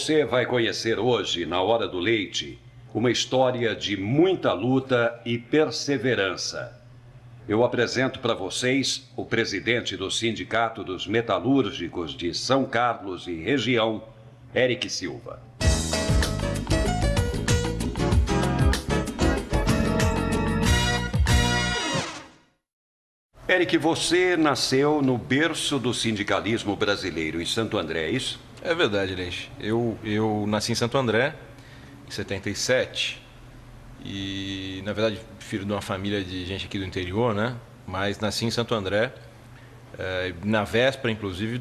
Você vai conhecer hoje, na Hora do Leite, uma história de muita luta e perseverança. Eu apresento para vocês o presidente do Sindicato dos Metalúrgicos de São Carlos e região, Eric Silva. Eric, você nasceu no berço do sindicalismo brasileiro, em Santo André, é isso? É verdade, Leite. Eu nasci em Santo André, em 77, e, na verdade, filho de uma família de gente aqui do interior, né? Mas nasci em Santo André, na véspera, inclusive,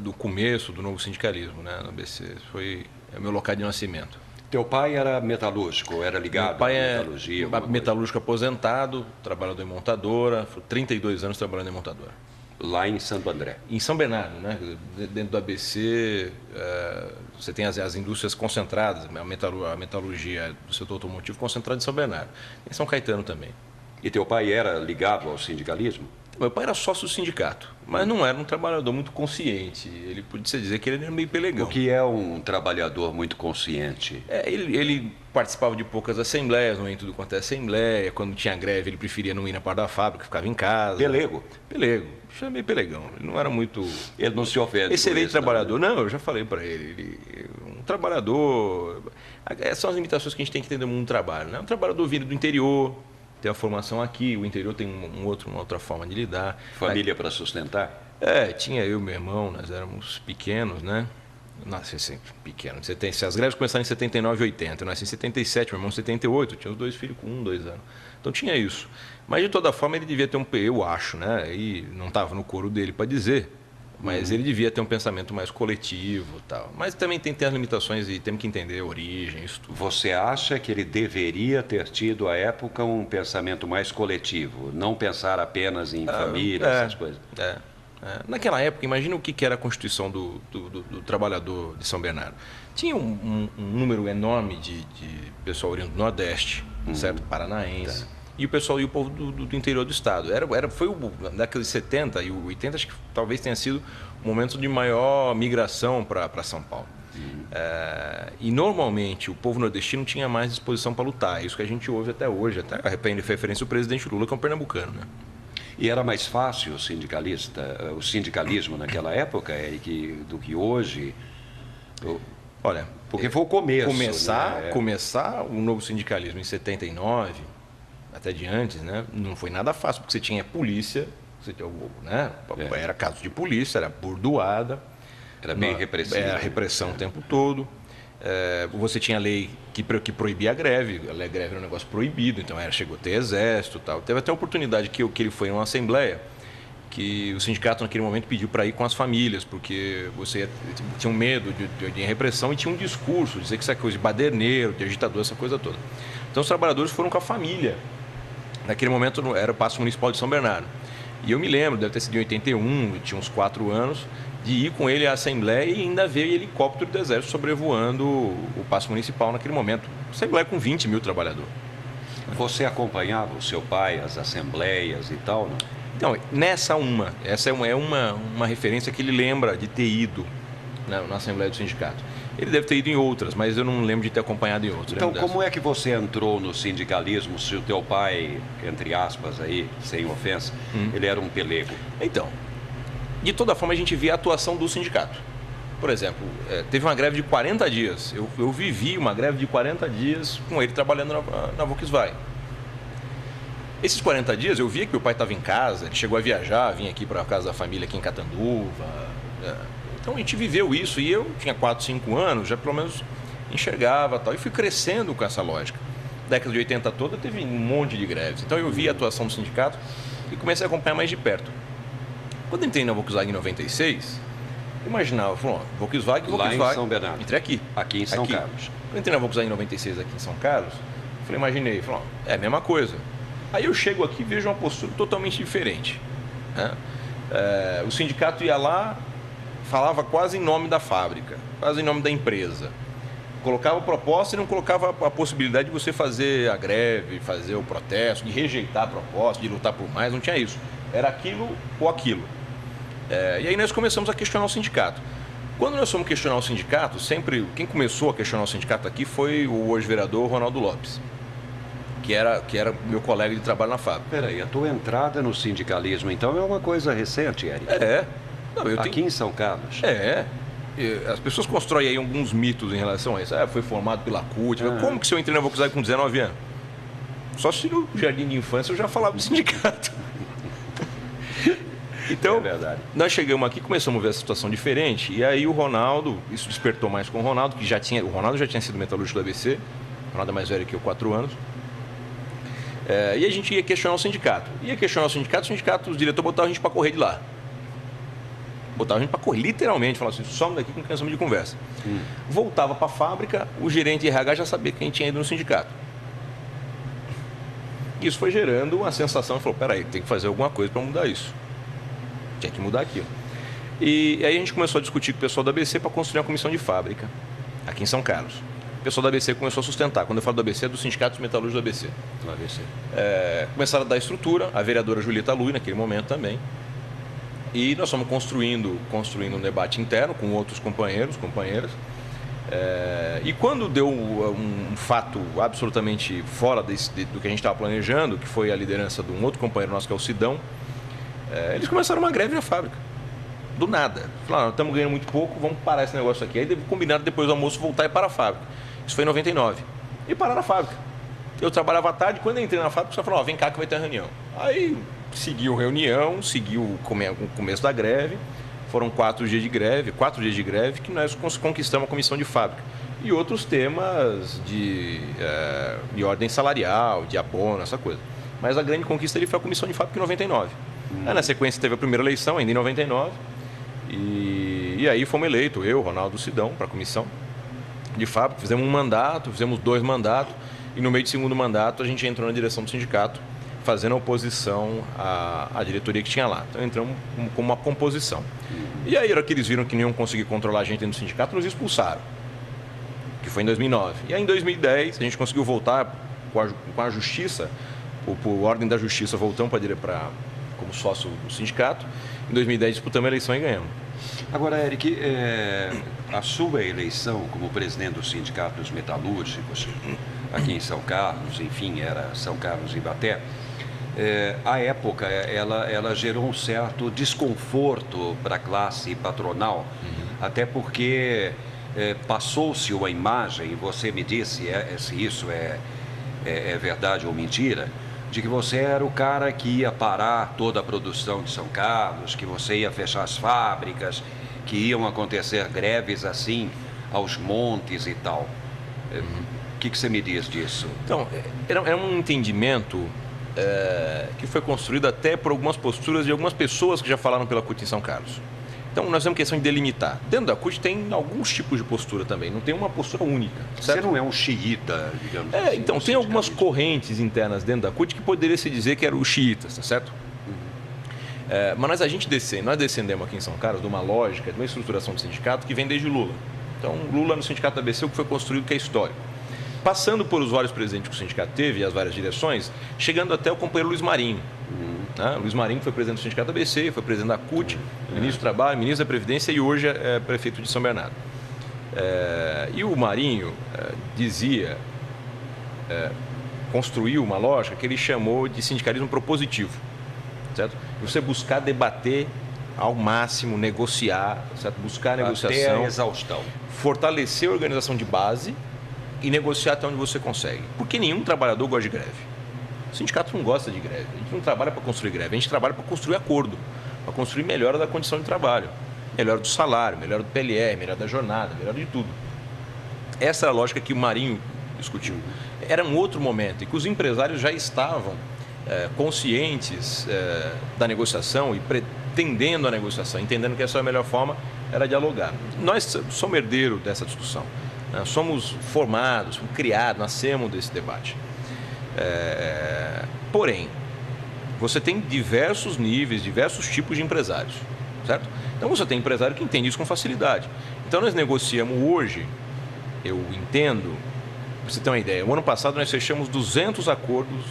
do começo do novo sindicalismo, né? No ABC. Foi o meu local de nascimento. Teu pai era metalúrgico, era ligado à metalurgia? Meu pai é metalúrgico aposentado, trabalhador em montadora, foi 32 anos trabalhando em montadora. Lá em Santo André? Em São Bernardo, né? Dentro do ABC, você tem as indústrias concentradas, a metalurgia do setor automotivo concentrada em São Bernardo. Em São Caetano também. E teu pai era ligado ao sindicalismo? Meu pai era sócio do sindicato, mas não era um trabalhador muito consciente. Ele podia dizer que ele era meio pelegão. O que é um trabalhador muito consciente? Ele participava de poucas assembleias, não ia em tudo quanto é assembleia. Quando tinha greve, ele preferia não ir na parte da fábrica, ficava em casa. Pelego? Pelego. Isso é meio pelegão. Ele não era muito... Ele não se ofende. Excelente trabalhador. Não, eu já falei para ele. Um trabalhador... Essas são as limitações que a gente tem que entender no mundo do trabalho, né? Um trabalhador vindo do interior, tem a formação aqui, o interior tem uma outra forma de lidar. Família para sustentar? Tinha eu e meu irmão, nós éramos pequenos, né? Nasci sempre pequeno. Se as greves começaram em 79 e 80, eu nasci em 77, meu irmão em 78, tinha os dois filhos com 1, 2 anos. Então tinha isso. Mas de toda forma ele devia ter eu acho, né? E não estava no coro dele para dizer, mas ele devia ter um pensamento mais coletivo e tal. Mas também tem as limitações e temos que entender a origem, isso tudo. Você acha que ele deveria ter tido à época um pensamento mais coletivo, não pensar apenas em família, essas coisas? Naquela época, imagina o que era a Constituição do trabalhador de São Bernardo. Tinha um número enorme de pessoal oriundo do Nordeste, certo? Paranaense. E o pessoal e o povo do interior do estado. Foi na década de 70 e 80, acho que talvez tenha sido o momento de maior migração para São Paulo. E normalmente o povo nordestino tinha mais disposição para lutar. É isso que a gente ouve até hoje, até a referência ao presidente Lula, que é um pernambucano, né? E era mais fácil o sindicalismo naquela época, Eric, do que hoje? Olha, porque foi o começo. Começar o novo sindicalismo em 79, até de antes, né? Não foi nada fácil, porque você tinha polícia, né? Era caso de polícia, era burdoada. Era bem repressivo. Era repressão o tempo todo. Você tinha lei que proibia a greve. A greve era um negócio proibido, então chegou a ter exército e tal. Teve até a oportunidade que ele foi em uma assembleia, que o sindicato naquele momento pediu para ir com as famílias, porque você tinha um medo de repressão e tinha um discurso, dizer que essa coisa de baderneiro, de agitador, essa coisa toda. Então os trabalhadores foram com a família. Naquele momento era o Paço Municipal de São Bernardo. E eu me lembro, deve ter sido em 81, eu tinha uns 4 anos, de ir com ele à Assembleia e ainda ver o helicóptero do Exército sobrevoando o Paço Municipal naquele momento. Assembleia com 20 mil trabalhadores. Você acompanhava o seu pai, as assembleias e tal, não? Então, essa é uma referência que ele lembra de ter ido na Assembleia do Sindicato. Ele deve ter ido em outras, mas eu não lembro de ter acompanhado em outras. Então, como é que você entrou no sindicalismo se o teu pai, entre aspas aí, sem ofensa, ele era um pelego? Então, de toda forma a gente via a atuação do sindicato. Por exemplo, teve uma greve de 40 dias. Eu vivi uma greve de 40 dias com ele trabalhando na Volkswagen. Esses 40 dias eu via que meu pai estava em casa, ele chegou a viajar, vinha aqui para a casa da família aqui em Catanduva. Então a gente viveu isso e eu tinha 4, 5 anos, já pelo menos enxergava tal. E fui crescendo com essa lógica. Na década de 80 toda teve um monte de greves. Então eu vi a atuação do sindicato e comecei a acompanhar mais de perto. Quando entrei na Volkswagen em 96, eu imaginava, Volkswagen... Lá em São Bernardo. Entrei aqui. Aqui em São Carlos. Quando entrei na Volkswagen em 96 aqui em São Carlos, imaginei, é a mesma coisa. Aí eu chego aqui e vejo uma postura totalmente diferente, né? O sindicato ia lá, falava quase em nome da fábrica, quase em nome da empresa. Colocava proposta e não colocava a possibilidade de você fazer a greve, fazer o protesto, de rejeitar a proposta, de lutar por mais, não tinha isso. Era aquilo ou aquilo. E aí nós começamos a questionar o sindicato. Quando nós fomos questionar o sindicato, sempre quem começou a questionar o sindicato aqui foi o hoje vereador Ronaldo Lopes, que era meu colega de trabalho na fábrica. Peraí, a tua entrada no sindicalismo, então, é uma coisa recente, Eric? Não, aqui em São Carlos? As pessoas constroem aí alguns mitos em relação a isso. Foi formado pela CUT. Como que se eu entrei na Volkswagen com 19 anos? Só se no jardim de infância eu já falava do sindicato. Então, nós chegamos aqui, começamos a ver a situação diferente. E aí o Ronaldo, isso despertou mais com o Ronaldo, o Ronaldo já tinha sido metalúrgico do ABC. O Ronaldo é mais velho que eu, 4 anos. E a gente ia questionar o sindicato. Os diretores botavam a gente para correr de lá. Botavam a gente para correr, literalmente. Falavam assim, some daqui com cansamos de conversa. Voltava para a fábrica, o gerente de RH já sabia que a gente tinha ido no sindicato. Isso foi gerando uma sensação, ele falou, peraí, tem que fazer alguma coisa para mudar isso. Tinha que mudar aquilo. E aí a gente começou a discutir com o pessoal da ABC para construir uma comissão de fábrica aqui em São Carlos. O pessoal da ABC começou a sustentar. Quando eu falo do ABC, é do Sindicato dos Metalúrgicos do ABC. Começaram a dar estrutura, a vereadora Julieta Lui, naquele momento também. E nós fomos construindo um debate interno com outros companheiros, companheiras. E quando deu um fato absolutamente fora do que a gente estava planejando, que foi a liderança de um outro companheiro nosso, que é o Sidão, eles começaram uma greve na fábrica. Do nada. Falaram, estamos ganhando muito pouco, vamos parar esse negócio aqui. Aí combinaram depois do almoço voltar e parar a fábrica. Isso foi em 99. E pararam a fábrica. Eu trabalhava à tarde, quando eu entrei na fábrica, só falou, vem cá que vai ter reunião. Aí seguiu reunião, seguiu o começo da greve. Foram 4 dias de greve, que nós conquistamos a comissão de fábrica. E outros temas de ordem salarial, de abono, essa coisa. Mas a grande conquista ali foi a comissão de fábrica em 99. Aí, na sequência teve a primeira eleição, ainda em 99. E aí fomos eleitos, eu, Ronaldo Sidão, para a comissão de fábrica. Fizemos um mandato, fizemos 2 mandatos. E no meio do segundo mandato a gente entrou na direção do sindicato, fazendo oposição à diretoria que tinha lá. Então entramos com uma composição. E aí, na hora que eles viram que não iam conseguir controlar a gente dentro do sindicato, nos expulsaram. Que foi em 2009. E aí, em 2010, a gente conseguiu voltar com a justiça, por ordem da justiça, voltamos como sócio do sindicato. Em 2010, disputamos a eleição e ganhamos. Agora, Eric, a sua eleição como presidente do Sindicato dos Metalúrgicos, aqui em São Carlos, enfim, era São Carlos e Ibaté, à época, ela gerou um certo desconforto para a classe patronal, até porque passou-se uma imagem, você me disse se isso é verdade ou mentira, de que você era o cara que ia parar toda a produção de São Carlos, que você ia fechar as fábricas, que iam acontecer greves assim aos montes e tal. O que você me diz disso? Então, era um entendimento que foi construído até por algumas posturas de algumas pessoas que já falaram pela CUT em São Carlos. Então, nós temos questão de delimitar. Dentro da CUT tem alguns tipos de postura também, não tem uma postura única. Você Certo? não é um xiita, digamos assim. Então, tem algumas correntes internas dentro da CUT que poderia se dizer que eram os xiitas, tá certo? Mas nós descendemos aqui em São Carlos de uma lógica, de uma estruturação de sindicato que vem desde Lula. Então, Lula no sindicato da ABC, o que foi construído que é histórico. Passando por os vários presidentes que o sindicato teve e as várias direções, chegando até o companheiro Luiz Marinho. Luiz Marinho foi presidente do sindicato da ABC, foi presidente da CUT, ministro do Trabalho, ministro da Previdência e hoje é prefeito de São Bernardo. E o Marinho construiu uma lógica que ele chamou de sindicalismo propositivo, certo? Você buscar debater ao máximo, negociar, certo? Buscar negociação, até a exaustão, fortalecer a organização de base e negociar até onde você consegue. Porque nenhum trabalhador gosta de greve. O sindicato não gosta de greve. A gente não trabalha para construir greve, a gente trabalha para construir acordo, para construir melhora da condição de trabalho, melhora do salário, melhora do PLR, melhora da jornada, melhora de tudo. Essa era a lógica que o Marinho discutiu. Era um outro momento em que os empresários já estavam conscientes da negociação e pretendendo a negociação, entendendo que essa é a melhor forma era dialogar. Nós somos herdeiros dessa discussão. Somos formados, fomos criados, nascemos desse debate. Porém, você tem diversos níveis, diversos tipos de empresários, certo? Então você tem empresário que entende isso com facilidade. Então nós negociamos hoje, eu entendo, para você ter uma ideia, o ano passado nós fechamos 200 acordos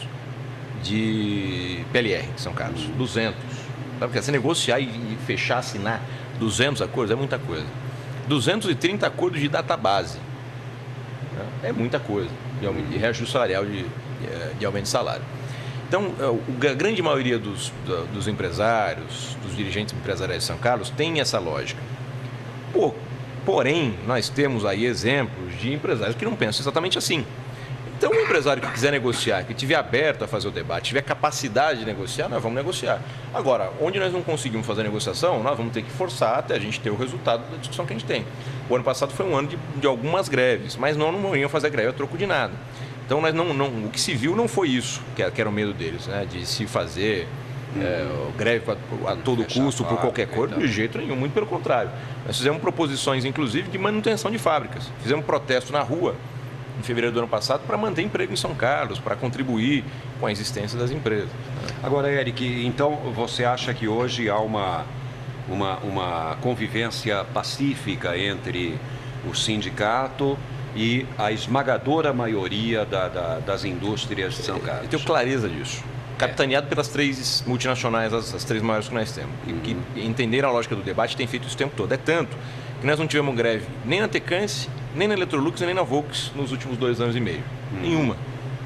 de PLR em São Carlos, 200. Sabe? Porque você negociar e fechar, assinar 200 acordos é muita coisa. 230 acordos de database. É muita coisa. E reajuste salarial de aumento de salário. Então, a grande maioria dos empresários, dos dirigentes empresariais de São Carlos, tem essa lógica. Porém, nós temos aí exemplos de empresários que não pensam exatamente assim. Então, o empresário que quiser negociar, que estiver aberto a fazer o debate, tiver capacidade de negociar, nós vamos negociar. Agora, onde nós não conseguimos fazer a negociação, nós vamos ter que forçar até a gente ter o resultado da discussão que a gente tem. O ano passado foi um ano de algumas greves, mas não iam fazer greve a troco de nada. Então, o que se viu não foi isso, que era o medo deles, né? De se fazer greve a todo custo, por qualquer coisa, de jeito nenhum, muito pelo contrário. Nós fizemos proposições, inclusive, de manutenção de fábricas. Fizemos protesto na rua, em fevereiro do ano passado, para manter emprego em São Carlos, para contribuir com a existência das empresas. Agora, Eric, então você acha que hoje há uma convivência pacífica entre o sindicato e a esmagadora maioria das indústrias de São Carlos? Eu tenho clareza disso. Capitaneado pelas 3 multinacionais, as 3 maiores que nós temos, que entenderam a lógica do debate e têm feito isso o tempo todo. É tanto que nós não tivemos greve nem na Tecance, nem na Electrolux, nem na Volks nos últimos 2 anos e meio. Nenhuma.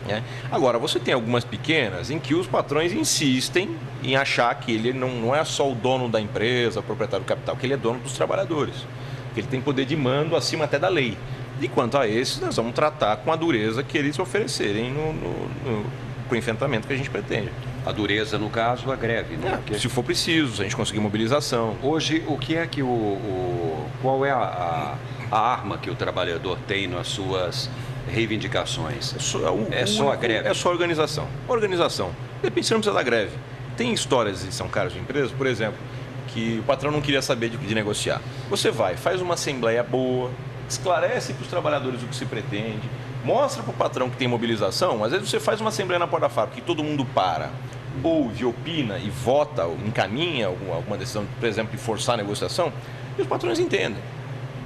Né? Agora, você tem algumas pequenas em que os patrões insistem em achar que ele não é só o dono da empresa, o proprietário do capital, que ele é dono dos trabalhadores. Que ele tem poder de mando acima até da lei. E quanto a esses, nós vamos tratar com a dureza que eles oferecerem com o enfrentamento que a gente pretende. A dureza, no caso, a greve, né? Se for preciso, se a gente conseguir mobilização. Hoje, o que é que qual é a arma que o trabalhador tem nas suas reivindicações? É só a greve? É só a organização. Organização. Depende, você não precisa da greve. Tem histórias em São Carlos de empresas, por exemplo, que o patrão não queria saber de negociar. Você faz uma assembleia boa, esclarece para os trabalhadores o que se pretende, mostra para o patrão que tem mobilização. Às vezes você faz uma assembleia na porta da fábrica que todo mundo ouve, opina e vota, ou encaminha alguma decisão, por exemplo, de forçar a negociação, e os patrões entendem.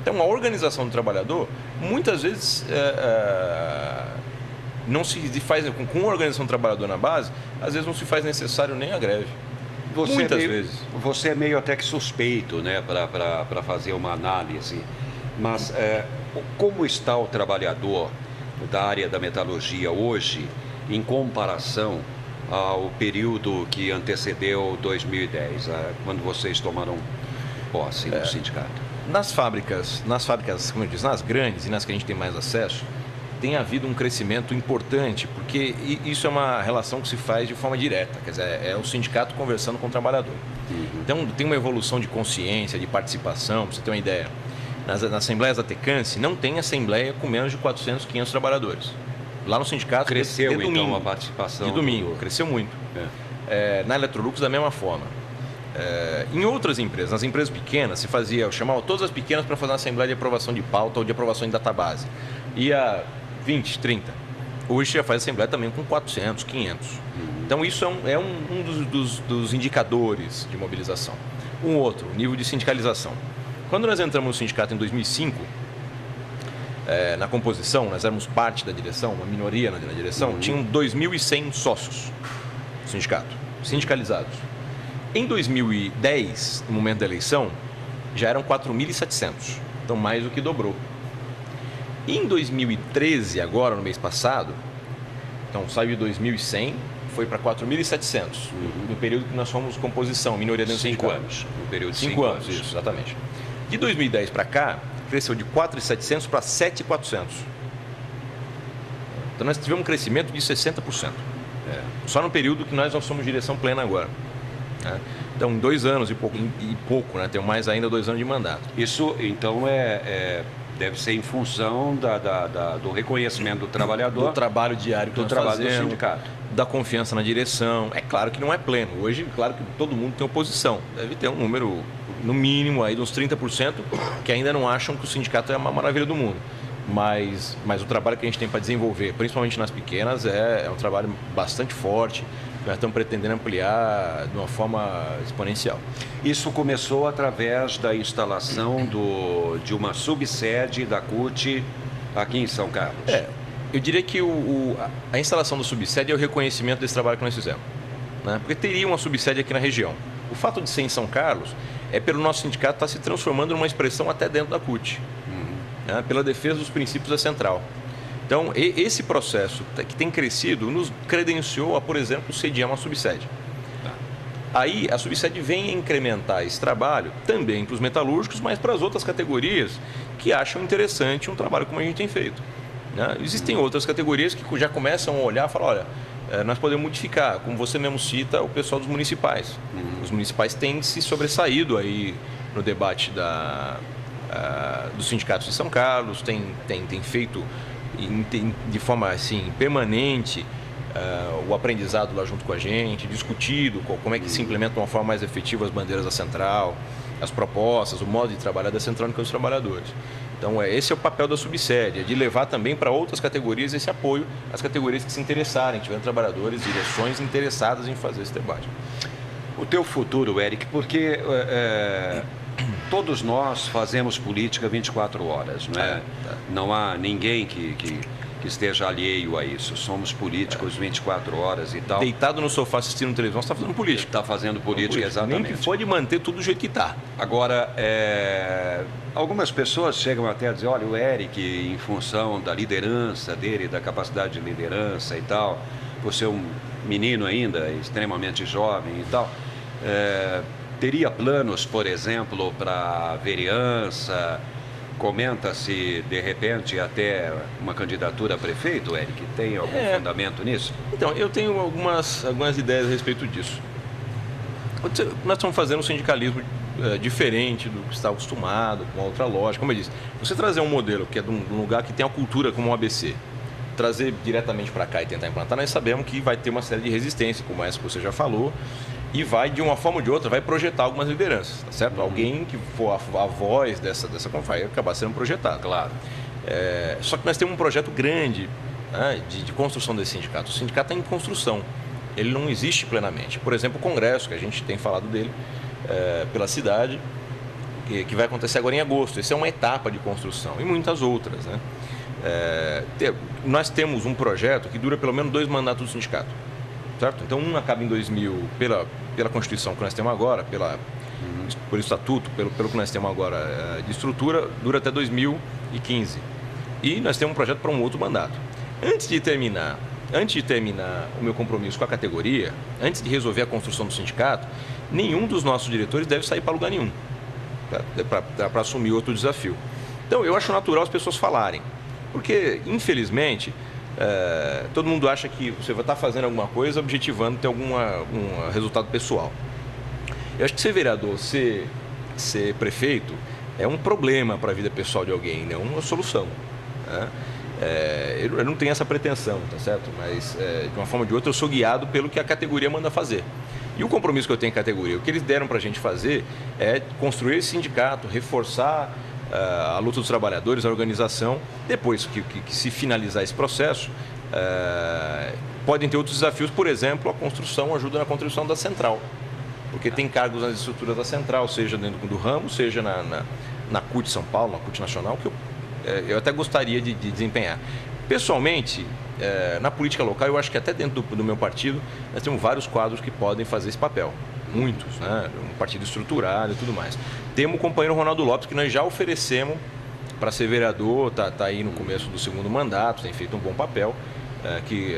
Então, a organização do trabalhador, muitas vezes, não se faz, com a organização do trabalhador na base, às vezes não se faz necessário nem a greve. Muitas vezes. Você é meio até que suspeito, né, para fazer uma análise. Mas como está o trabalhador da área da metalurgia hoje em comparação ao período que antecedeu 2010, quando vocês tomaram posse no sindicato? Nas fábricas, como eu disse, nas grandes e nas que a gente tem mais acesso, tem havido um crescimento importante, porque isso é uma relação que se faz de forma direta, quer dizer, é o sindicato conversando com o trabalhador. Então, tem uma evolução de consciência, de participação, para você ter uma ideia. Nas assembleias da Tecance, não tem assembleia com menos de 400, 500 trabalhadores. Lá no sindicato... Cresceu, então, a participação? De domingo, cresceu muito. Na Electrolux, da mesma forma. Em outras empresas, nas empresas pequenas, eu chamava todas as pequenas para fazer uma assembleia de aprovação de pauta ou de aprovação de database. Ia 20, 30. Hoje já faz assembleia também com 400, 500. Então, isso é um dos indicadores de mobilização. Um outro, o nível de sindicalização. Quando nós entramos no sindicato em 2005, na composição, nós éramos parte da direção, uma minoria na direção, tinham 2.100 sócios do sindicato, sindicalizados. Em 2010, no momento da eleição, já eram 4.700, então mais do que dobrou. E em 2013, agora, no mês passado, então saiu de 2.100, foi para 4.700, no período que nós fomos composição, minoria dentro do sindicato. 5 anos, no período de 5 anos. Isso, exatamente. De 2010 para cá, cresceu de 4.700 para 7.400. Então, nós tivemos um crescimento de 60%. Só no período que nós somos direção plena agora. Então, em 2 anos e pouco, né? Tem mais ainda 2 anos de mandato. Isso, então, deve ser em função do reconhecimento do trabalhador. Do trabalho diário que do nós trabalho fazemos, do sindicato. Da confiança na direção. É claro que não é pleno. Hoje, claro que todo mundo tem oposição. Deve ter um número, no mínimo, aí, de uns 30% que ainda não acham que o sindicato é uma maravilha do mundo. Mas o trabalho que a gente tem para desenvolver, principalmente nas pequenas, é um trabalho bastante forte. Nós estamos pretendendo ampliar de uma forma exponencial. Isso começou através da instalação de uma subsede da CUT aqui em São Carlos. Eu diria que a instalação da subsede é o reconhecimento desse trabalho que nós fizemos, né? Porque teria uma subsede aqui na região. O fato de ser em São Carlos pelo nosso sindicato estar se transformando numa expressão até dentro da CUT, né? Pela defesa dos princípios da central. Então, esse processo que tem crescido nos credenciou a, por exemplo, sediar uma subsede. Aí, a subsede vem incrementar esse trabalho também para os metalúrgicos, mas para as outras categorias que acham interessante um trabalho como a gente tem feito, né? Existem outras categorias que já começam a olhar e falar, olha, nós podemos modificar, como você mesmo cita, o pessoal dos municipais. Os municipais têm se sobressaído aí no debate dos sindicatos de São Carlos, têm feito de forma assim, permanente o aprendizado lá junto com a gente, discutido como é que se implementa de uma forma mais efetiva as bandeiras da central, as propostas, o modo de trabalhar da central com os trabalhadores. Então, esse é o papel da subsede, de levar também para outras categorias esse apoio às categorias que se interessarem, tiverem trabalhadores, direções interessadas em fazer esse debate. O teu futuro, Eric, porque todos nós fazemos política 24 horas, não é? Não há ninguém que esteja alheio a isso. Somos políticos 24 horas e tal. Deitado no sofá assistindo televisão, você está fazendo política. Está fazendo política, exatamente. Nem que pode manter tudo do jeito que está. Agora, algumas pessoas chegam até a dizer, olha, o Eric, em função da liderança dele, da capacidade de liderança e tal, por ser um menino ainda, extremamente jovem e tal, teria planos, por exemplo, para vereança. Comenta-se, de repente, até uma candidatura a prefeito, Eric? Tem algum fundamento nisso? Então, eu tenho algumas ideias a respeito disso. Nós estamos fazendo um sindicalismo diferente do que está acostumado, com uma outra lógica. Como eu disse, você trazer um modelo que é de um lugar que tem a cultura como o ABC, trazer diretamente para cá e tentar implantar, nós sabemos que vai ter uma série de resistência, como essa que você já falou, e vai, de uma forma ou de outra, vai projetar algumas lideranças, tá certo? Alguém que for a voz dessa vai acabar sendo projetado. Claro. Só que nós temos um projeto grande, né, de construção desse sindicato. O sindicato está em construção, ele não existe plenamente. Por exemplo, o congresso, que a gente tem falado dele pela cidade, que vai acontecer agora em agosto. Essa é uma etapa de construção, e muitas outras, né? Nós temos um projeto que dura pelo menos 2 mandatos do sindicato. Certo? Então, um acaba em 2000 pela Constituição que nós temos agora, por estatuto, pelo que nós temos agora de estrutura, dura até 2015. E nós temos um projeto para um outro mandato. Antes de terminar o meu compromisso com a categoria, antes de resolver a construção do sindicato, nenhum dos nossos diretores deve sair para lugar nenhum, para assumir outro desafio. Então, eu acho natural as pessoas falarem, porque, infelizmente, todo mundo acha que você vai estar fazendo alguma coisa objetivando ter algum resultado pessoal. Eu acho que ser vereador, ser prefeito, é um problema para a vida pessoal de alguém, não uma solução, né? Eu não tenho essa pretensão, tá certo? Mas, de uma forma ou de outra, eu sou guiado pelo que a categoria manda fazer. E o compromisso que eu tenho com a categoria, o que eles deram para a gente fazer é construir esse sindicato, reforçar a luta dos trabalhadores, a organização. Depois que se finalizar esse processo, podem ter outros desafios, por exemplo, ajuda na construção da central, porque tem cargos nas estruturas da central, seja dentro do ramo, seja na CUT São Paulo, na CUT Nacional, que eu até gostaria de desempenhar. Pessoalmente, na política local, eu acho que até dentro do meu partido, nós temos vários quadros que podem fazer esse papel. Muitos, né? Um partido estruturado e tudo mais. Temos o companheiro Ronaldo Lopes, que nós já oferecemos para ser vereador, tá aí no começo do segundo mandato, tem feito um bom papel, que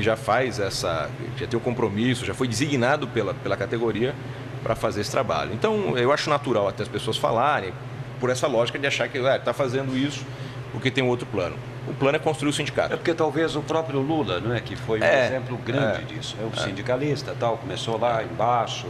já faz já tem o compromisso, já foi designado pela categoria para fazer esse trabalho. Então, eu acho natural até as pessoas falarem, por essa lógica de achar que está fazendo isso porque tem um outro plano. O plano é construir o sindicato. Porque talvez o próprio Lula, não é, que foi um exemplo grande disso. O sindicalista, tal, começou lá embaixo,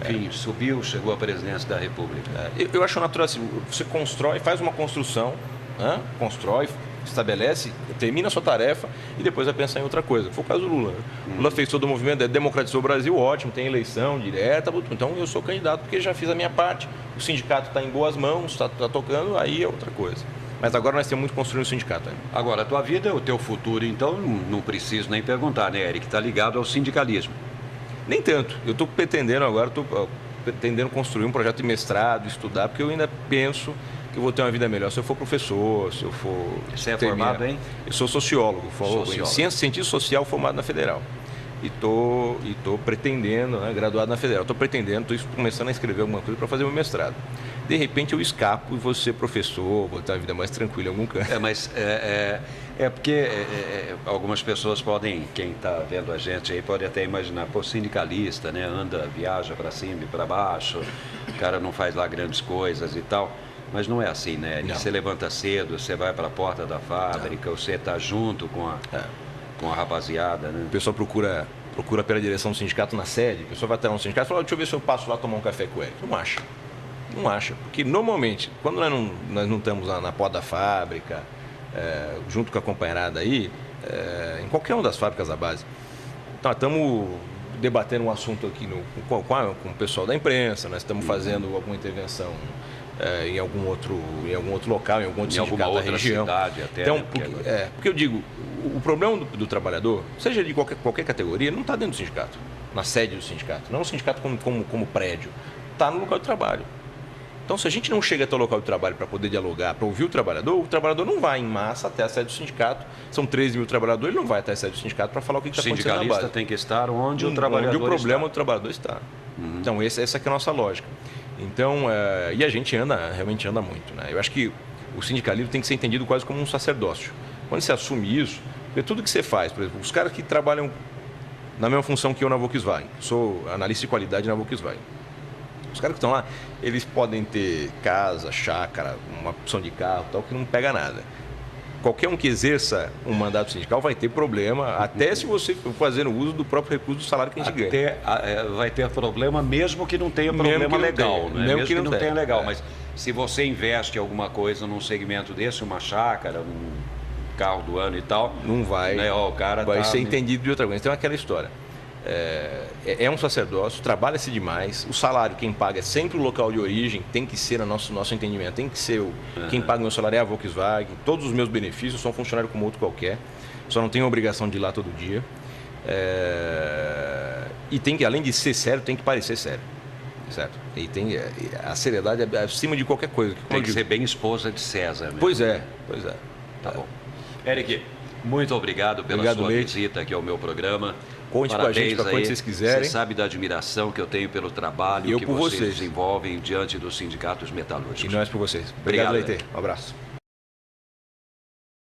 enfim, subiu, chegou à presidência da República. Eu acho natural assim, você constrói, faz uma construção, né? Constrói, estabelece, termina a sua tarefa e depois vai pensar em outra coisa. Foi o caso do Lula. Né? Lula fez todo o movimento, democratizou o Brasil, ótimo, tem eleição direta, então eu sou candidato porque já fiz a minha parte, o sindicato está em boas mãos, está tocando, aí é outra coisa. Mas agora nós temos muito construindo o sindicato. Agora, a tua vida, o teu futuro, então, não preciso nem perguntar, né, Eric? Está ligado ao sindicalismo. Nem tanto. Eu estou pretendendo agora, construir um projeto de mestrado, estudar, porque eu ainda penso que eu vou ter uma vida melhor se eu for professor, se eu for... Você é formado, hein? Eu sou sociólogo, cientista social formado na Federal. e tô pretendendo, né, graduado na Federal, estou começando a escrever alguma coisa para fazer meu mestrado. De repente eu escapo e vou ser professor, vou ter uma vida mais tranquila em algum canto. Mas porque algumas pessoas podem, quem está vendo a gente aí, pode até imaginar, pô, sindicalista, né? Viaja para cima e para baixo, o cara não faz lá grandes coisas e tal. Mas não é assim, né? Você levanta cedo, você vai para a porta da fábrica, você está junto com a rapaziada, né? O pessoal procura pela direção do sindicato na sede, o pessoal vai até um sindicato e fala, deixa eu ver se eu passo lá tomar um café com ele. Não acha, porque normalmente, quando nós não estamos na porta da fábrica, junto com a companheirada aí, em qualquer uma das fábricas da base, nós estamos debatendo um assunto aqui com o pessoal da imprensa, nós estamos fazendo alguma intervenção em algum outro local, em algum outro sindicato da região. Cidade até, então, porque eu digo, o problema do trabalhador, seja de qualquer categoria, não está dentro do sindicato, na sede do sindicato, não é um sindicato como prédio, está no local de trabalho. Então, se a gente não chega até o local de trabalho para poder dialogar, para ouvir o trabalhador não vai em massa até a sede do sindicato. São 13 mil trabalhadores, ele não vai até a sede do sindicato para falar o que está acontecendo na base. O sindicalista tem que estar onde o trabalhador está. Onde o problema do trabalhador está. Então, essa que é a nossa lógica. Então, e a gente realmente anda muito, né? Eu acho que o sindicalismo tem que ser entendido quase como um sacerdócio. Quando você assume isso, porque tudo que você faz, por exemplo, os caras que trabalham na mesma função que eu na Volkswagen, sou analista de qualidade na Volkswagen. Os caras que estão lá, eles podem ter casa, chácara, uma opção de carro, tal, que não pega nada. Qualquer um que exerça um mandato sindical vai ter problema, até se você for fazendo uso do próprio recurso do salário que a gente ganha. Vai ter problema mesmo que não tenha problema legal. Mesmo que não tenha legal. Mas se você investe alguma coisa num segmento desse, uma chácara, um carro do ano e tal... Não vai, né, o cara vai ser entendido de outra coisa. Então é aquela história. É um sacerdócio, trabalha-se demais, o salário quem paga é sempre o local de origem, tem que ser, no nosso entendimento, tem que ser quem paga o meu salário é a Volkswagen, todos os meus benefícios, sou um funcionário como outro qualquer, só não tenho a obrigação de ir lá todo dia. E tem que, além de ser sério, tem que parecer sério, certo? E a seriedade é acima de qualquer coisa. Tem que ser bem esposa de César mesmo. Pois é. Tá bom. Eric, muito obrigado pela sua visita aqui ao meu programa. Conte com a gente para quando vocês quiserem. Você sabe da admiração que eu tenho pelo trabalho que vocês desenvolvem diante dos sindicatos metalúrgicos. E nós por vocês. Obrigado, Leite. Um abraço.